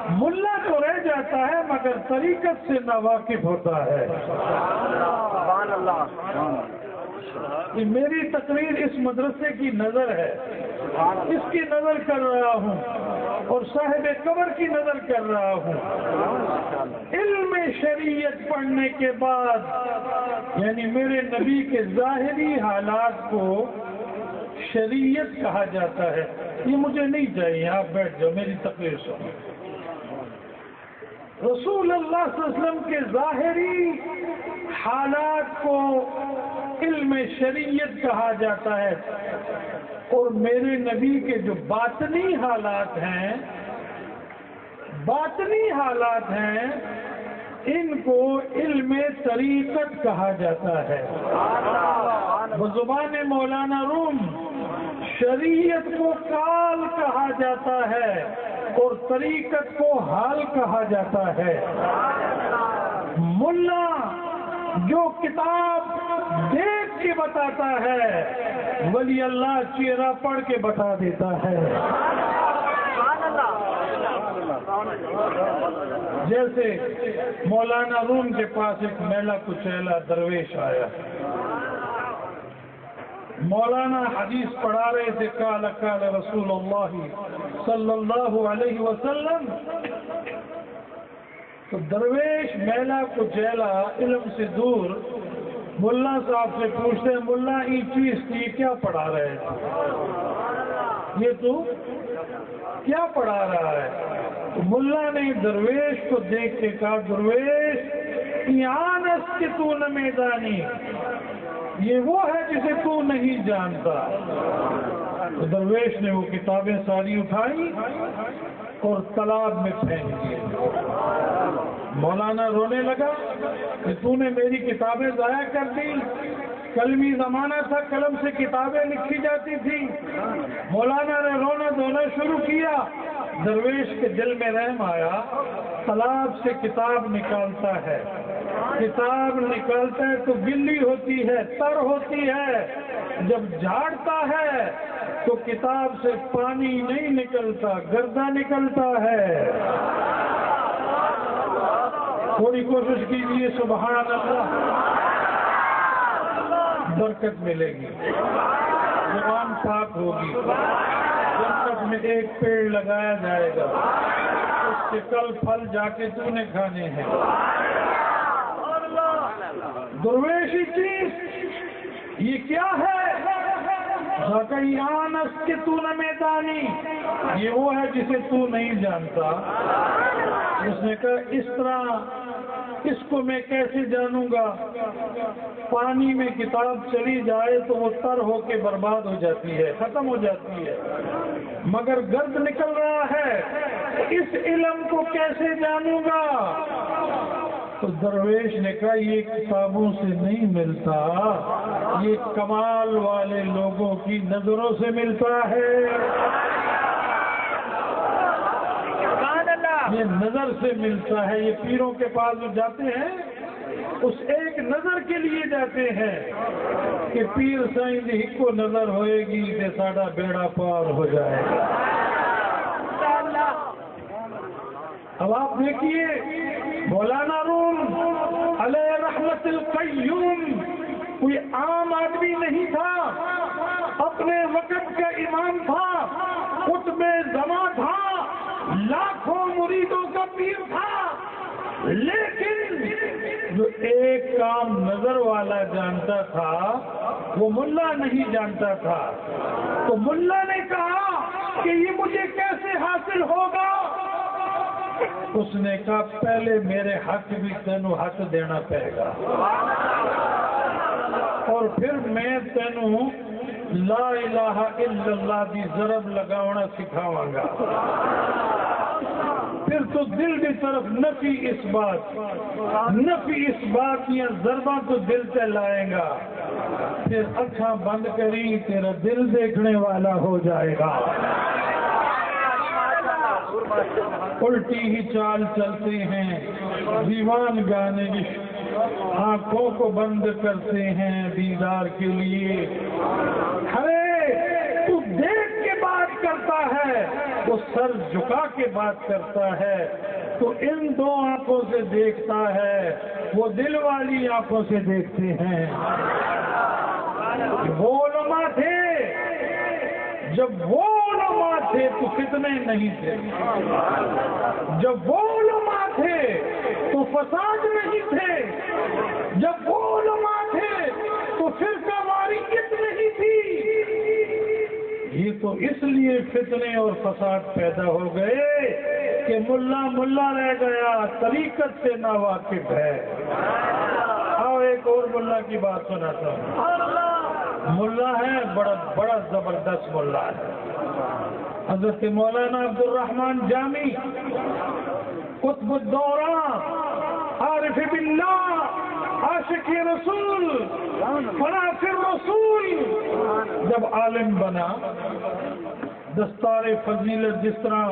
ملا تو رہ جاتا ہے مگر طریقت سے ناواقف ہوتا ہے. سبحان اللہ. یہ میری تقریر اس مدرسے کی نظر ہے, اس کی نظر کر رہا ہوں اور صاحب قبر کی نظر کر رہا ہوں. علم شریعت پڑھنے کے بعد یعنی میرے نبی کے ظاہری حالات کو شریعت کہا جاتا ہے. یہ مجھے نہیں چاہیے, آپ بیٹھ جاؤ میری تقریر سنو. رسول اللہ صلی اللہ علیہ وسلم کے ظاہری حالات کو علم شریعت کہا جاتا ہے اور میرے نبی کے جو باطنی حالات ہیں ان کو علم طریقت کہا جاتا ہے. بزبان مولانا روم شریعت کو کال کہا جاتا ہے اور طریقت کو حال کہا جاتا ہے. ملا جو کتاب دیکھ کے بتاتا ہے ولی اللہ چہرہ پڑھ کے بتا دیتا ہے. جیسے مولانا روم کے پاس ایک میلا کچیلا درویش آیا. مولانا حدیث پڑھا رہے تھے, قال قال رسول اللہ صلی اللہ علیہ وسلم. تو درویش میلا کچیلا علم سے دور ملا صاحب سے پوچھتے ہیں, ملا یہ چیز تھی کیا پڑھا رہے تھے, یہ تو کیا پڑھا رہا ہے؟ تو ملا نے درویش کو دیکھ کے کہا, درویش ایانس کے تو نہ میدانی, یہ وہ ہے جسے تو نہیں جانتا. تو درویش نے وہ کتابیں ساری اٹھائی اور تالاب میں پھینک دی. مولانا رونے لگا کہ تو نے میری کتابیں ضائع کر دی. قلمی زمانہ تھا, قلم سے کتابیں لکھی جاتی تھی. مولانا نے رونا دھونا شروع کیا. درویش کے دل میں رحم آیا, تالاب سے کتاب نکالتا ہے. کتاب نکالتا ہے تو گلی ہوتی ہے, تر ہوتی ہے. جب جھاڑتا ہے تو کتاب سے پانی نہیں نکلتا, گردہ نکلتا ہے. تھوڑی کوشش کیجیے, سبحان اللہ, برکت ملے گی, زبان پاک ہوگی. برکت میں ایک پیڑ لگایا جائے گا, اس کے کل پھل جا کے تو نے کھانے ہیں. درویشی چیز یہ کیا ہے؟ زکیانس کے تو نہ میدانی, یہ وہ ہے جسے تو نہیں جانتا. اس نے کہا اس طرح اس کو میں کیسے جانوں گا؟ پانی میں کتاب چلی جائے تو وہ تر ہو کے برباد ہو جاتی ہے, ختم ہو جاتی ہے, مگر گرد نکل رہا ہے, اس علم کو کیسے جانوں گا؟ تو درویش نے کہا یہ کتابوں سے نہیں ملتا, یہ کمال والے لوگوں کی نظروں سے ملتا ہے. یہ نظر سے ملتا ہے. یہ پیروں کے پاس جو جاتے ہیں اس ایک نظر کے لیے جاتے ہیں کہ پیر سائیں ہی کو نظر ہوئے گی کہ ساڈا بیڑا پار ہو جائے گا. اب آپ دیکھیے مولانا روم علیہ رحمت القیوم کوئی عام آدمی نہیں تھا, اپنے وقت کا امام تھا, قطب زمان تھا, لاکھوں مریدوں کا پیر تھا. لیکن جو ایک کام نظر والا جانتا تھا وہ ملا نہیں جانتا تھا. تو ملا نے کہا کہ یہ مجھے کیسے حاصل ہوگا؟ اس نے کہا پہلے میرے حق بھی تینوں حق دینا پڑے گا, اور پھر میں تینوں لا الہ الا اللہ دی ضرب لگاونا سکھاواں گا. پھر تو دل کی طرف نفی اس بات یا ضرباں تو دل سے لائے گا. پھر اکھاں بند کری تیرا دل دیکھنے والا ہو جائے گا. الٹی ہی چال چلتے ہیں دیوان گانے کی, آنکھوں کو بند کرتے ہیں دیدار کے لیے. ارے تو دیکھ کے بات کرتا ہوتا ہے وہ سر جھکا کے بات کرتا ہے، تو ان دو آنکھوں سے دیکھتا ہے، وہ دل والی آنکھوں سے دیکھتے ہیں۔ وہ علماء تھے، جب وہ علماء تھے تو فتنے نہیں تھے، جب وہ علماء تھے تو فساد نہیں تھے، جب وہ علماء تھے تو فرقہ واریت نہیں تھی۔ یہ تو اس لیے فتنے اور فساد پیدا ہو گئے کہ ملا ملا رہ گیا، طریقت سے ناواقف ہے۔ آؤ ایک اور ملا کی بات سناتا ہوں۔ ملا ہے، بڑا زبردست ملا ہے، حضرت مولانا عبد الرحمن جامی، قطب الدوران، عارف باللہ، عاشق رسول، فراق الرسول، جب عالم بنا، دستار فضیلت، جس طرح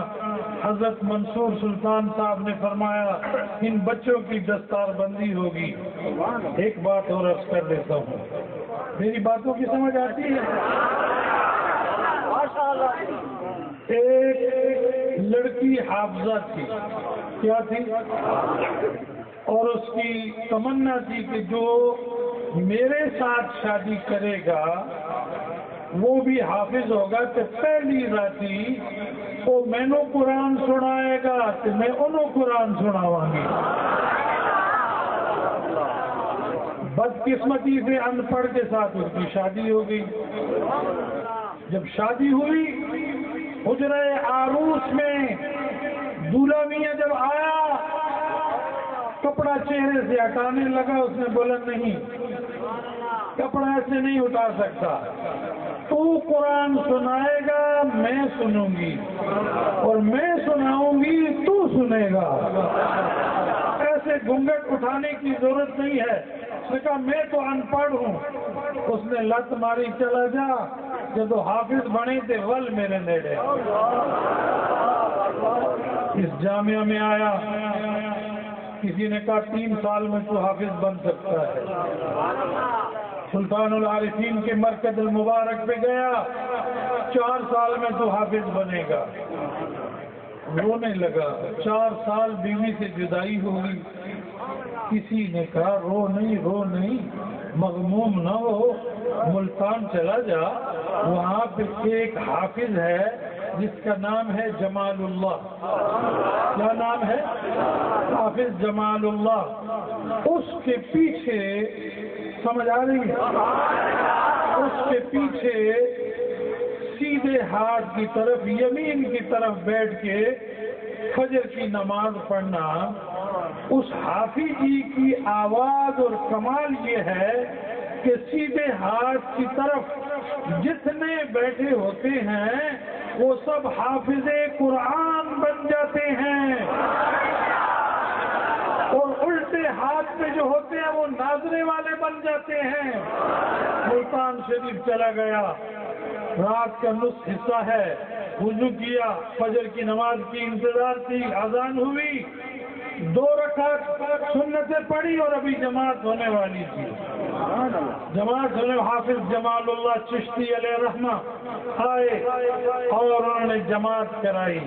حضرت منصور سلطان صاحب نے فرمایا ان بچوں کی دستار بندی ہوگی۔ ایک بات اور عرض کر دیتا ہوں، میری باتوں کی سمجھ آتی ہے؟ ایک لڑکی حافظہ تھی، کیا تھی؟ اور اس کی تمنا تھی کہ جو میرے ساتھ شادی کرے گا وہ بھی حافظ ہوگا، تو پہلی راتی وہ مینو قرآن سنائے گا تو میں انہوں قرآن سناواں گی۔ بدقسمتی سے ان پڑھ کے ساتھ اس کی شادی ہو گئی۔ جب شادی ہوئی، حجرہ عروس میں دولہا میاں جب آیا، کپڑا چہرے سے ہٹانے لگا، اس نے بولا نہیں، کپڑا ایسے نہیں اٹھا سکتا، تو قرآن سنائے گا میں سنوں گی، اور میں سناؤں گی تو سنے گا، ایسے گھونگھٹ اٹھانے کی ضرورت نہیں ہے۔ اس نے کہا میں تو ان پڑھ ہوں۔ اس نے لت ماری، چلا جا، جب تو حافظ بنے تھے ول میرے نیڑے۔ اس جامعہ میں آیا، کسی نے کہا 3 سال میں تو حافظ بن سکتا ہے۔ سلطان العارفین کے مرکز المبارک پہ گیا، 4 سال میں تو حافظ بنے گا۔ رونے لگا، 4 سال بیوی سے جدائی ہوگی۔ کسی نے کہا رو نہیں، مغموم نہ ہو، ملتان چلا جا، وہاں پہ ایک حافظ ہے جس کا نام ہے جمال اللہ۔ کیا نام ہے؟ حافظ جمال اللہ۔ اس کے پیچھے، سمجھ آ رہی ہے؟ اس کے پیچھے سیدھے ہاتھ کی طرف، یمین کی طرف بیٹھ کے فجر کی نماز پڑھنا۔ اس حافظ جی کی آواز اور کمال یہ ہے کہ سیدھے ہاتھ کی طرف جتنے بیٹھے ہوتے ہیں وہ سب حافظ قرآن بن جاتے ہیں، اور الٹے ہاتھ پہ جو ہوتے ہیں وہ ناظرے والے بن جاتے ہیں۔ ملتان شریف چلا گیا، رات کا نصف حصہ ہے، وضو کیا، فجر کی نماز کی انتظار تھی، اذان ہوئی، 2 رکعت سنتیں پڑھی اور ابھی جماعت ہونے والی تھی۔ جماعت ہونے، حافظ جمال اللہ چشتی علیہ رحمہ آئے اور انہوں نے جماعت کرائی۔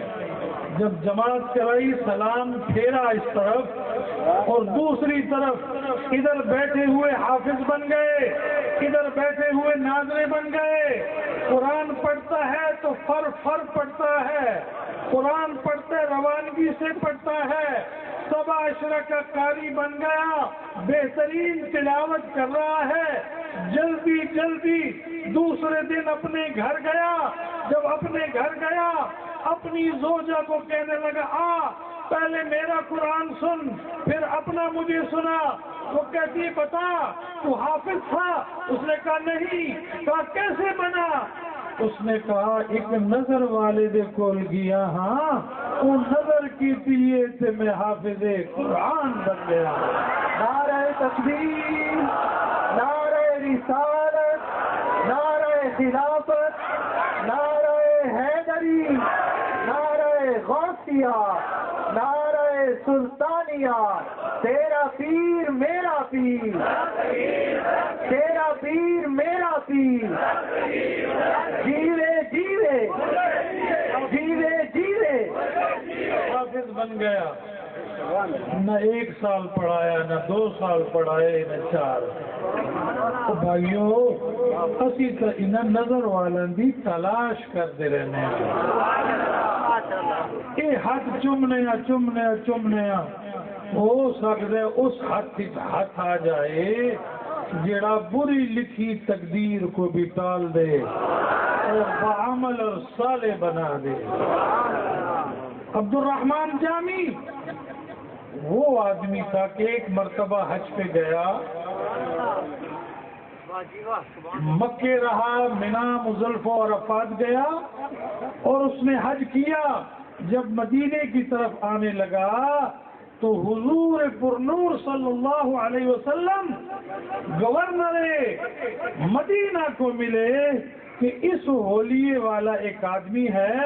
جب جماعت کرائی، سلام پھیرا اس طرف اور دوسری طرف، ادھر بیٹھے ہوئے حافظ بن گئے، ادھر بیٹھے ہوئے ناظرے بن گئے۔ قرآن پڑھتا ہے تو فر پڑھتا ہے، قرآن پڑھتے روانگی سے پڑھتا ہے، 7 عشرہ کا قاری بن گیا، بہترین تلاوت کر رہا ہے۔ جلدی دوسرے دن اپنے گھر گیا، جب اپنے گھر گیا اپنی زوجہ کو کہنے لگا پہلے میرا قرآن سن، پھر اپنا مجھے سنا۔ وہ کہتی بتا تو حافظ تھا؟ اس نے کہا نہیں۔ کہا کیسے بنا؟ اس نے کہا ایک نظر والد کول گیا، ہاں وہ نظر کی پیے سے میں حافظ قرآن بن گیا۔ نعرہ تکبیر، نعرہ رسالت، نعرہ خلافت، نعرہ حیدری، نعرہ غوثیہ، نعرہ سلطانیہ، تیرا پیر میرا پیر، تیرا پیر میرا پیر، جیوے جیوے جیوے جیوے حافظ بن گیا، نہ 1 سال پڑھایا، نہ 2 سال پڑھائے، نہ 4۔ تو بھائیو اسی تو انہیں نظر والن دی تلاش کرتے رہنے ہیں، یہ ہاتھ چومنے ہو سکتا ہے اس ہاتھ آ جائے جڑا بری لکھی تقدیر کو بھی ٹال دے اور بعمل اور صالح بنا دے۔ عبد الرحمن جامی وہ آدمی تھا کہ ایک مرتبہ حج پہ گیا، مکے رہا، منا، مزدلفہ اور عرفات گیا، اور اس نے حج کیا۔ جب مدینے کی طرف آنے لگا تو حضور پرنور صلی اللہ علیہ وسلم گورنر مدینہ کو ملے کہ اس ہولیے والا ایک آدمی ہے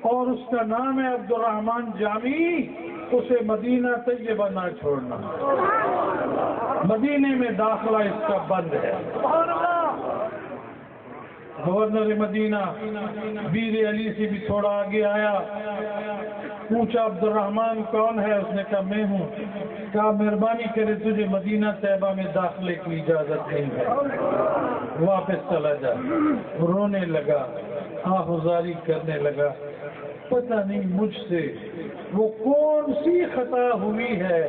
اور اس کا نام ہے عبد الرحمن جامی، اسے مدینہ طیبہ نہ چھوڑنا، مدینے میں داخلہ اس کا بند ہے۔ گورنر مدینہ بیر علی سے بھی تھوڑا آگے آیا، پوچھا عبد الرحمن کون ہے؟ اس نے کہا میں ہوں۔ کہا مہربانی کرے تجھے مدینہ طیبہ میں داخلے کی اجازت نہیں ہے، واپس چلا جا۔ رونے لگا، آہذاری کرنے لگا، پتہ نہیں مجھ سے وہ کون سی خطا ہوئی ہے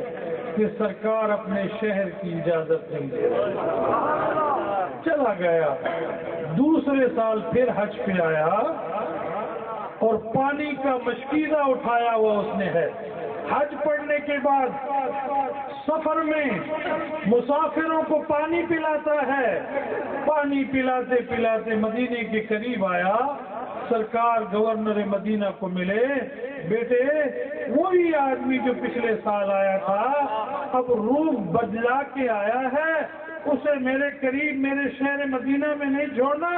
کہ سرکار اپنے شہر کی اجازت نہیں دے رہا۔ چلا گیا، دوسرے سال پھر حج پہ آیا اور پانی کا مشکیزہ اٹھایا ہوا اس نے ہے۔ حج پڑھنے کے بعد سفر میں مسافروں کو پانی پلاتا ہے، پانی پلاتے پلاتے مدینے کے قریب آیا، سرکار گورنر مدینہ کو ملے، بیٹے وہی آدمی جو پچھلے سال آیا تھا اب روح بدلا کے آیا ہے، اسے میرے قریب میرے شہر مدینہ میں نہیں چھوڑنا،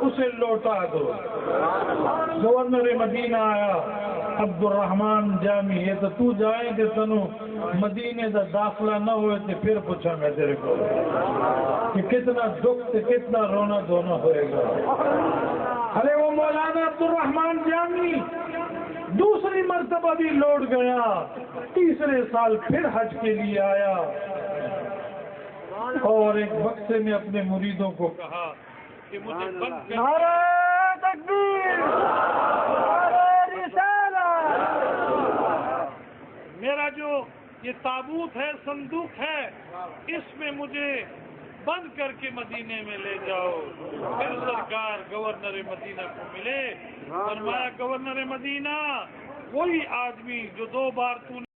اسے لوٹا دو۔ گورنر مدینہ آیا، عبد الرحمن جامی یہ تو جائیں کہ تنو مدینے دا داخلہ نہ ہوئے تھے پھر پوچھا میں تیرے کو کہ کتنا دکھ سے کتنا رونا دھونا ہوئے گا۔ ارے وہ مولانا عبد الرحمن جامی دوسری مرتبہ بھی لوٹ گیا، تیسرے سال پھر حج کے لیے آیا اور ایک بکسے میں اپنے مریدوں کو کہا کہ مجھے بند کر۔ نعرہ تکبیر، نعرہ رسالت۔ میرا جو یہ تابوت ہے، صندوق ہے، اس میں مجھے بند کر کے مدینے میں لے جاؤ۔ پھر سرکار گورنر مدینہ کو ملے، فرمایا گورنر مدینہ وہی آدمی جو 2 بار تو